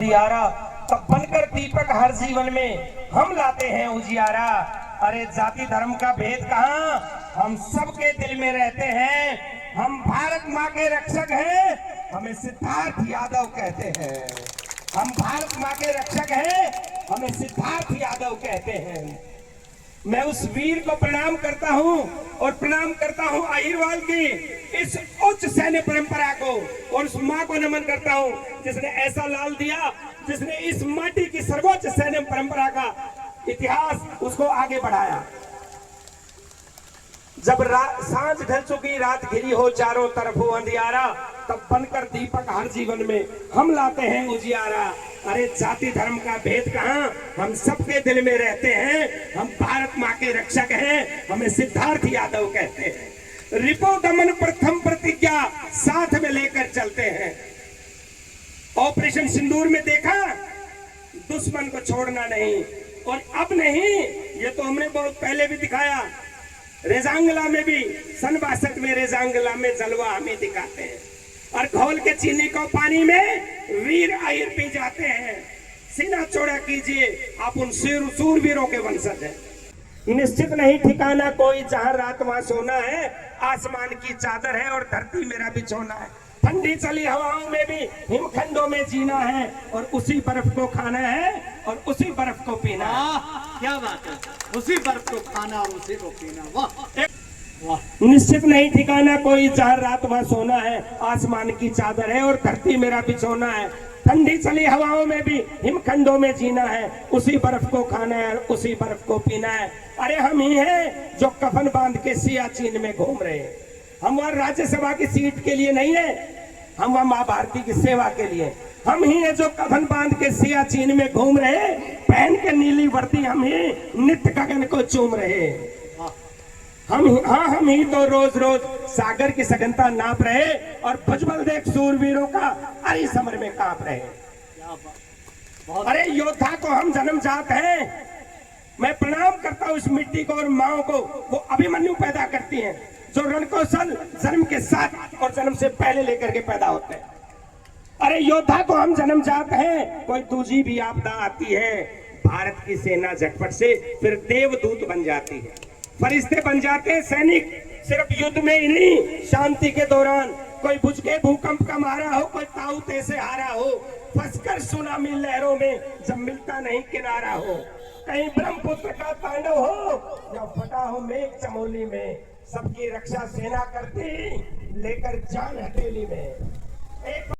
उजियारा तब बनकर दीपक हर जीवन में हम लाते हैं उजियारा। अरे जाति धर्म का भेद कहाँ, हम सबके दिल में रहते हैं। हम भारत माँ के रक्षक हैं, हमें सिद्धार्थ यादव कहते हैं। हम भारत माँ के रक्षक हैं, हमें सिद्धार्थ यादव कहते हैं। मैं उस वीर को प्रणाम करता हूं और प्रणाम करता हूं अहिरवाल की इस उच्च सैन्य परंपरा को, और उस मां को नमन करता हूं जिसने ऐसा लाल दिया, जिसने इस माटी की सर्वोच्च सैन्य परंपरा का इतिहास उसको आगे बढ़ाया। जब सांझ ढल चुकी, रात घिरी हो, चारों तरफ हो अंधियारा, तब बनकर दीपक हर जीवन में हम लाते हैं उजियारा। अरे जाति धर्म का भेद कहाँ, हम सबके दिल में रहते हैं। हम भारत माँ के रक्षक हैं, हमें सिद्धार्थ यादव कहते हैं। रिपो दमन प्रथम प्रतिज्ञा साथ में लेकर चलते हैं। ऑपरेशन सिंदूर में देखा, दुश्मन को छोड़ना नहीं, और अब नहीं, ये तो हमने बहुत पहले भी दिखाया। रेजांगला में भी सन 62 में रेजांगला में जलवा हमें दिखाते हैं, और घोल के चीनी को पानी में वीर अहिर पी जाते हैं। सीना चौड़ा कीजिए, आप उन सूरवीरों के वंशज हैं। निश्चित नहीं ठिकाना कोई, जहां रात वहां सोना है। आसमान की चादर है और धरती मेरा बिछोना है। ठंडी चली हवाओं में भी हिमखंडों में जीना है, और उसी बर्फ को खाना है और उसी बर्फ को पीना है। क्या बात है, उसी बर्फ को खाना और उसी को पीना। वाह वाह। निश्चित नहीं ठिकाना कोई, जहां रात वहां सोना है। आसमान की चादर है और धरती मेरा बिछोना है। ठंडी चली हवाओं में भी हिमखंडों में जीना है, उसी बर्फ को खाना है और उसी बर्फ को पीना है। अरे हम ही हैं जो कफन बांध के सियाचिन में घूम रहे हैं। हम वहां राज्यसभा की सीट के लिए नहीं है, हम वहां माँ भारती की सेवा के लिए। हम ही हैं जो कफन बांध के सियाचिन में घूम रहे, पहन के नीली वर्दी हम ही नित्य गगन को चूम रहे। हम ही तो रोज रोज सागर की सघनता नाप रहे, और भुजबल देख सूरवीरों का अरि समर में कांप रहे। अरे योद्धा को हम जन्मजात हैं। मैं प्रणाम करता हूं इस मिट्टी को और माओ को, वो अभिमन्यु पैदा करती हैं, जो रणकौशल जन्म के साथ और जन्म से पहले लेकर के पैदा होते हैं। अरे योद्धा को हम जन्मजात हैं। कोई दूजी भी आपदा आती है, भारत की सेना झटपट से फिर देवदूत बन जाती है। फरिश्ते बन जाते हैं सैनिक, सिर्फ युद्ध में ही नहीं, शांति के दौरान। कोई बुझ के भूकंप का मारा हो, कोई ताऊते से हारा हो, फंसकर सुनामी लहरों में जब मिलता नहीं किनारा हो, कहीं ब्रह्मपुत्र का तांडव हो या फटा हो मेघ चमोली में, सबकी रक्षा सेना करती लेकर जान हथेली में। एक